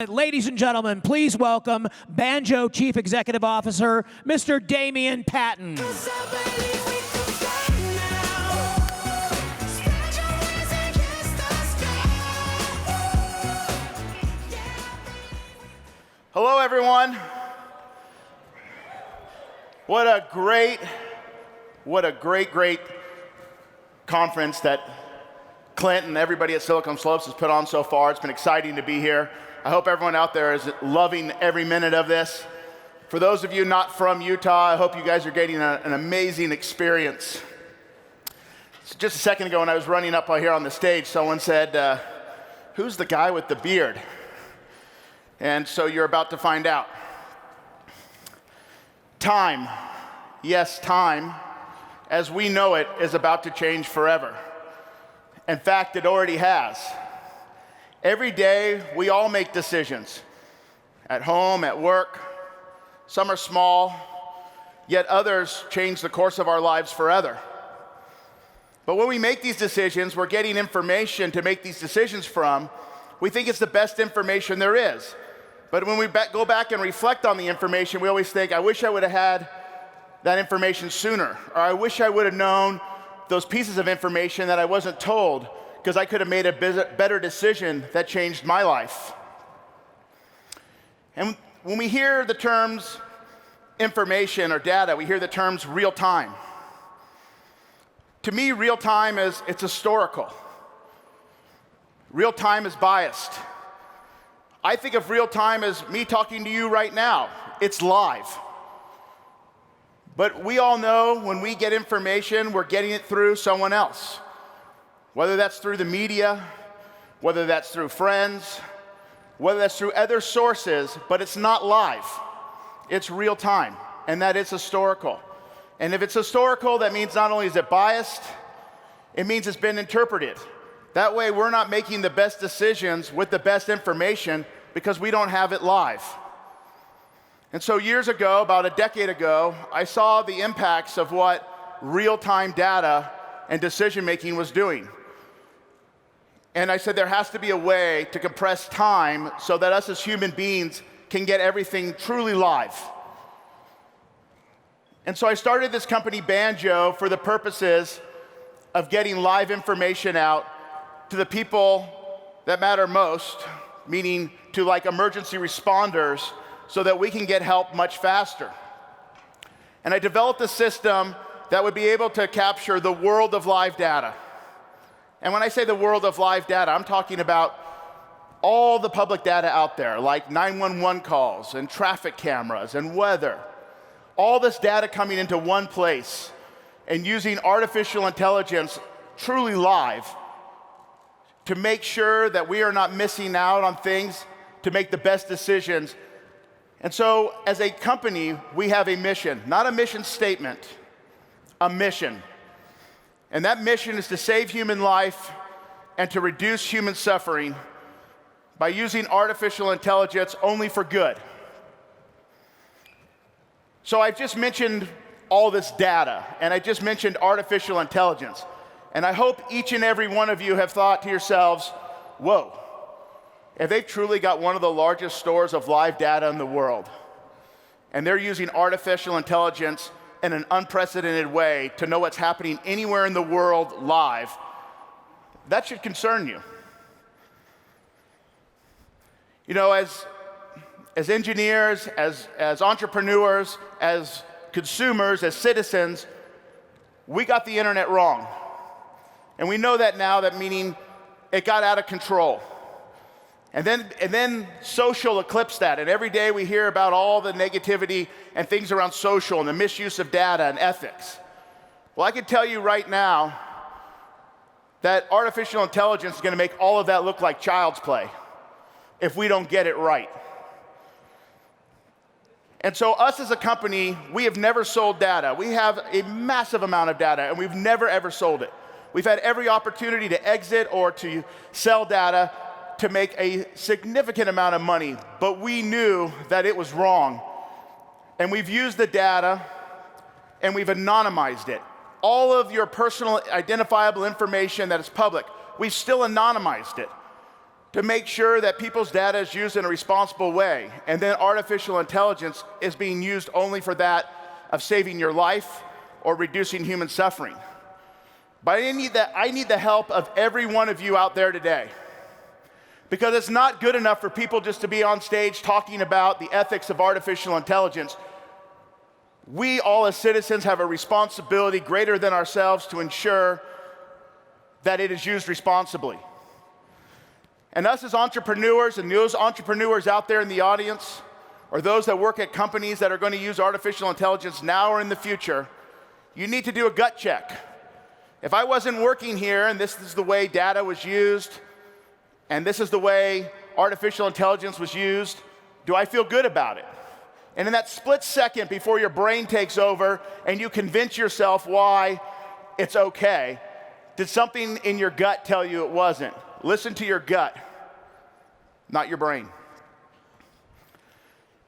Ladies and gentlemen, please welcome Banjo Chief Executive Officer, Mr. Damien Patton. Hello, everyone. What a great conference that Clint and everybody at Silicon Slopes has put on so far. It's been exciting to be here. I hope everyone out there is loving every minute of this. For those of you not from Utah, I hope you guys are getting an amazing experience. Just a second ago when I was running up here on the stage, someone said, who's the guy with the beard? And so you're about to find out. Time, yes, time, as we know it, is about to change forever. In fact, it already has. Every day, we all make decisions. At home, at work. Some are small, yet others change the course of our lives forever. But when we make these decisions, we're getting information to make these decisions from. We think it's the best information there is. But when we go back and reflect on the information, we always think, I wish I would have had that information sooner, or I wish I would have known those pieces of information that I wasn't told, because I could have made a better decision that changed my life. And when we hear the terms information or data, we hear the terms real time. To me, real time it's historical. Real time is biased. I think of real time as me talking to you right now. It's live. But we all know when we get information, we're getting it through someone else. Whether that's through the media, whether that's through friends, whether that's through other sources, but it's not live. It's real time, and that is historical. And if it's historical, that means not only is it biased, it means it's been interpreted. That way, we're not making the best decisions with the best information because we don't have it live. And so years ago, about a decade ago, I saw the impacts of what real-time data and decision-making was doing. And I said there has to be a way to compress time so that us as human beings can get everything truly live. And so I started this company, Banjo, for the purposes of getting live information out to the people that matter most, meaning to like emergency responders, so that we can get help much faster. And I developed a system that would be able to capture the world of live data. And when I say the world of live data, I'm talking about all the public data out there, like 911 calls and traffic cameras and weather. All this data coming into one place and using artificial intelligence truly live to make sure that we are not missing out on things to make the best decisions. And so, as a company, we have a mission, not a mission statement, a mission. And that mission is to save human life and to reduce human suffering by using artificial intelligence only for good. So I've just mentioned all this data, and I just mentioned artificial intelligence. And I hope each and every one of you have thought to yourselves, whoa, if they've truly got one of the largest stores of live data in the world, and they're using artificial intelligence in an unprecedented way to know what's happening anywhere in the world live, that should concern you. You know, as engineers, as entrepreneurs, as consumers, as citizens, we got the internet wrong. And we know that now, that meaning it got out of control. And then social eclipsed that, and every day we hear about all the negativity and things around social and the misuse of data and ethics. Well, I can tell you right now that artificial intelligence is going to make all of that look like child's play if we don't get it right. And so us as a company, we have never sold data. We have a massive amount of data, and we've never, ever sold it. We've had every opportunity to exit or to sell data to make a significant amount of money, but we knew that it was wrong. And we've used the data, and we've anonymized it. All of your personal identifiable information that is public, we've still anonymized it. to make sure that people's data is used in a responsible way. And then artificial intelligence is being used only for that of saving your life or reducing human suffering. But I need the help of every one of you out there today. Because it's not good enough for people just to be on stage talking about the ethics of artificial intelligence. We all as citizens have a responsibility greater than ourselves to ensure that it is used responsibly. And us as entrepreneurs, and those entrepreneurs out there in the audience, or those that work at companies that are going to use artificial intelligence now or in the future, you need to do a gut check. If I wasn't working here and this is the way data was used, and this is the way artificial intelligence was used, do I feel good about it? And in that split second before your brain takes over and you convince yourself why it's okay, did something in your gut tell you it wasn't? Listen to your gut, not your brain.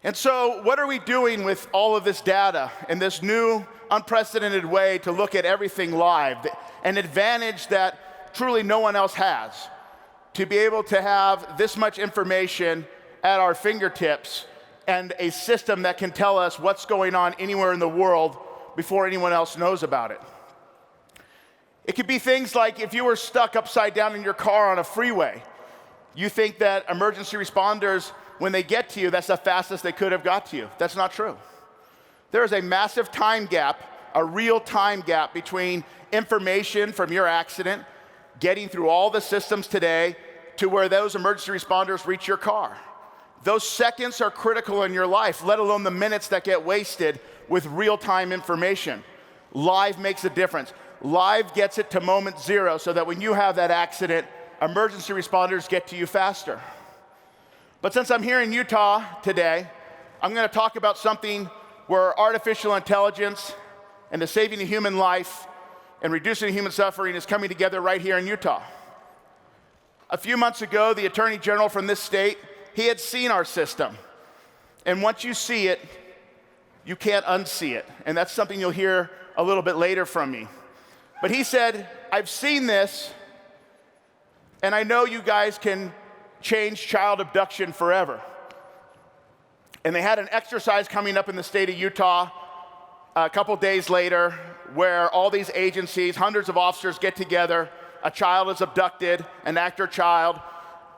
And so what are we doing with all of this data in this new unprecedented way to look at everything live, an advantage that truly no one else has, to be able to have this much information at our fingertips and a system that can tell us what's going on anywhere in the world before anyone else knows about it. It could be things like if you were stuck upside down in your car on a freeway, you think that emergency responders, when they get to you, that's the fastest they could have got to you. That's not true. There is a massive time gap, a real time gap between information from your accident, getting through all the systems today, to where those emergency responders reach your car. Those seconds are critical in your life, let alone the minutes that get wasted with real-time information. Live makes a difference. Live gets it to moment zero so that when you have that accident, emergency responders get to you faster. But since I'm here in Utah today, I'm going to talk about something where artificial intelligence and the saving of human life and reducing human suffering is coming together right here in Utah. A few months ago, the Attorney General from this state, he had seen our system. And once you see it, you can't unsee it. And that's something you'll hear a little bit later from me. But he said, I've seen this, and I know you guys can change child abduction forever. And they had an exercise coming up in the state of Utah a couple days later where all these agencies, hundreds of officers get together, a child is abducted, an actor child,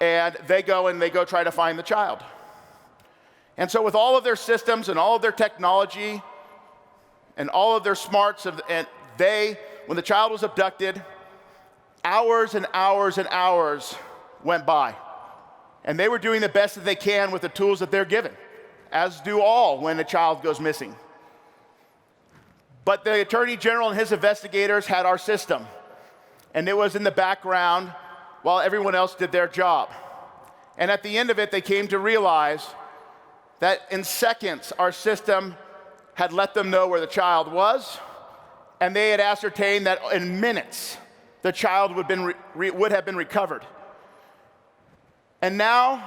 and they go try to find the child. And so with all of their systems and all of their technology and all of their smarts, when the child was abducted, hours and hours and hours went by. And they were doing the best that they can with the tools that they're given, as do all when a child goes missing. But the Attorney General and his investigators had our system, and it was in the background while everyone else did their job. And at the end of it, they came to realize that in seconds, our system had let them know where the child was, and they had ascertained that in minutes, the child would have been recovered. And now,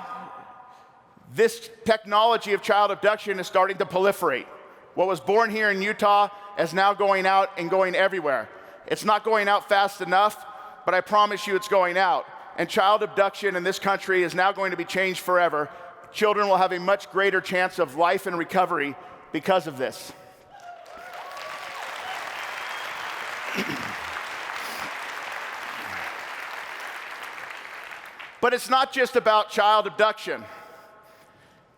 this technology of child abduction is starting to proliferate. What was born here in Utah is now going out and going everywhere. It's not going out fast enough, but I promise you it's going out. And child abduction in this country is now going to be changed forever. Children will have a much greater chance of life and recovery because of this. But it's not just about child abduction.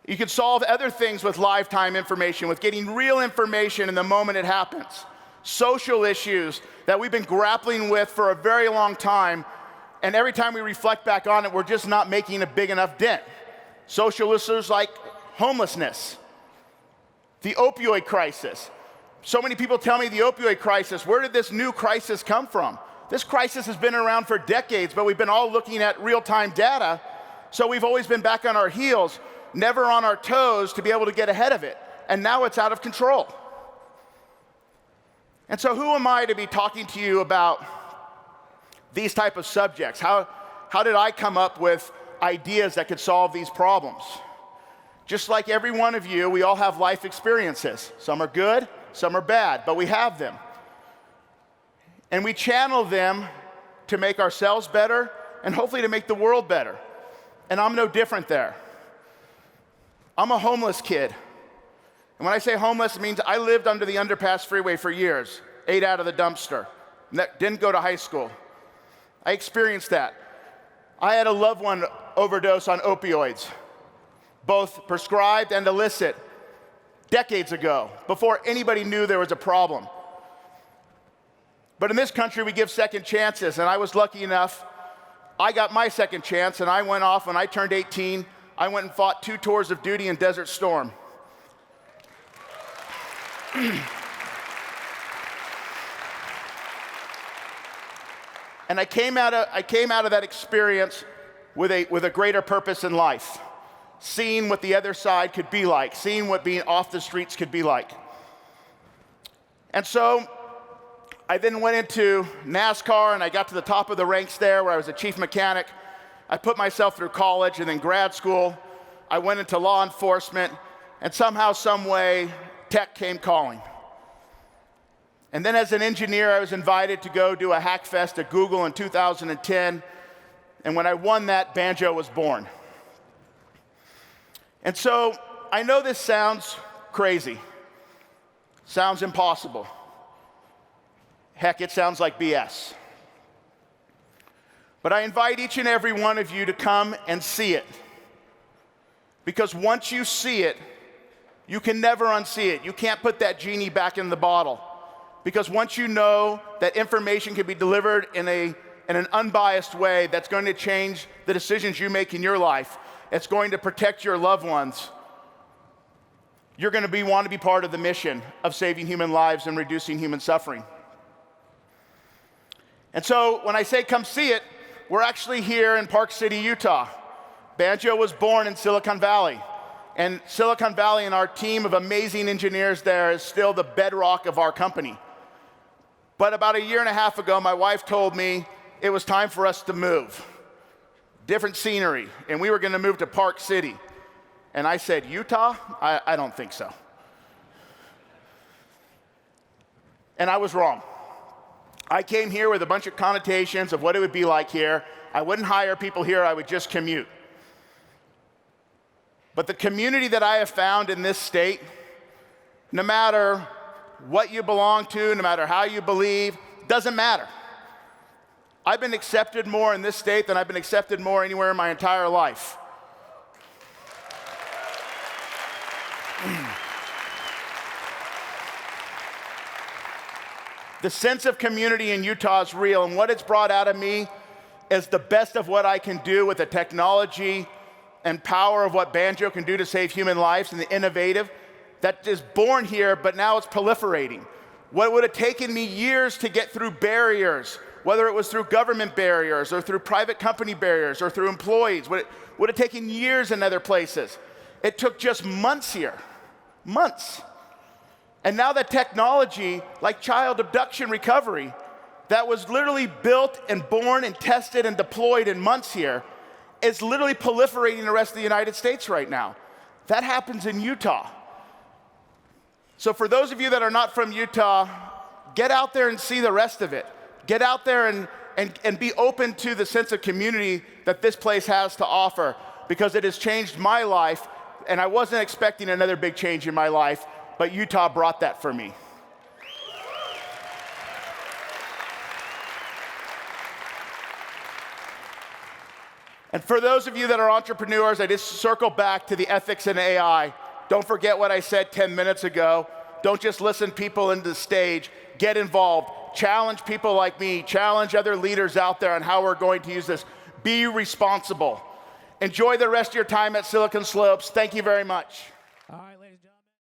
You can solve other things with lifetime information, with getting real information in the moment it happens. Social issues that we've been grappling with for a very long time, and every time we reflect back on it, we're just not making a big enough dent. Social issues like homelessness, the opioid crisis. So many people tell me the opioid crisis, where did this new crisis come from? This crisis has been around for decades, but we've been all looking at real-time data, so we've always been back on our heels, never on our toes to be able to get ahead of it. And now it's out of control. And so who am I to be talking to you about these type of subjects? How did I come up with ideas that could solve these problems? Just like every one of you, we all have life experiences. Some are good, some are bad, but we have them. And we channel them to make ourselves better and hopefully to make the world better. And I'm no different there. I'm a homeless kid. And when I say homeless, it means I lived under the underpass freeway for years, ate out of the dumpster, didn't go to high school. I experienced that. I had a loved one overdose on opioids, both prescribed and illicit, decades ago, before anybody knew there was a problem. But in this country, we give second chances, and I was lucky enough. I got my second chance, and I went off when I turned 18. I went and fought 2 tours of duty in Desert Storm. And I came out of that experience with a greater purpose in life, seeing what the other side could be like, seeing what being off the streets could be like. And so I then went into NASCAR, and I got to the top of the ranks there where I was a chief mechanic. I put myself through college and then grad school. I went into law enforcement, and somehow, some way, tech came calling. And then as an engineer, I was invited to go do a hack fest at Google in 2010. And when I won that, Banjo was born. And so I know this sounds crazy, sounds impossible. Heck, it sounds like BS. But I invite each and every one of you to come and see it. Because once you see it, you can never unsee it. You can't put that genie back in the bottle. Because once you know that information can be delivered in an unbiased way that's going to change the decisions you make in your life, it's going to protect your loved ones, you're going to want to be part of the mission of saving human lives and reducing human suffering. And so when I say come see it, we're actually here in Park City, Utah. Banjo was born in Silicon Valley. And Silicon Valley and our team of amazing engineers there is still the bedrock of our company. But about a year and a half ago, my wife told me it was time for us to move. Different scenery, and we were going to move to Park City. And I said, Utah? I don't think so. And I was wrong. I came here with a bunch of connotations of what it would be like here. I wouldn't hire people here, I would just commute. But the community that I have found in this state, no matter what you belong to, no matter how you believe, doesn't matter. I've been accepted more in this state than I've been accepted more anywhere in my entire life. The sense of community in Utah is real, and what it's brought out of me is the best of what I can do with the technology and power of what Banjo can do to save human lives, and the innovative that is born here, but now it's proliferating. What would have taken me years to get through barriers, whether it was through government barriers or through private company barriers or through employees, would have taken years in other places. It took just months here, months. And now that technology, like child abduction recovery, that was literally built and born and tested and deployed in months here, is literally proliferating the rest of the United States right now. That happens in Utah. So for those of you that are not from Utah, get out there and see the rest of it. Get out there and be open to the sense of community that this place has to offer, because it has changed my life, and I wasn't expecting another big change in my life, but Utah brought that for me. And for those of you that are entrepreneurs, I just circle back to the ethics in AI. Don't forget what I said 10 minutes ago. Don't just listen people into the stage. Get involved. Challenge people like me. Challenge other leaders out there on how we're going to use this. Be responsible. Enjoy the rest of your time at Silicon Slopes. Thank you very much. All right, ladies and gentlemen.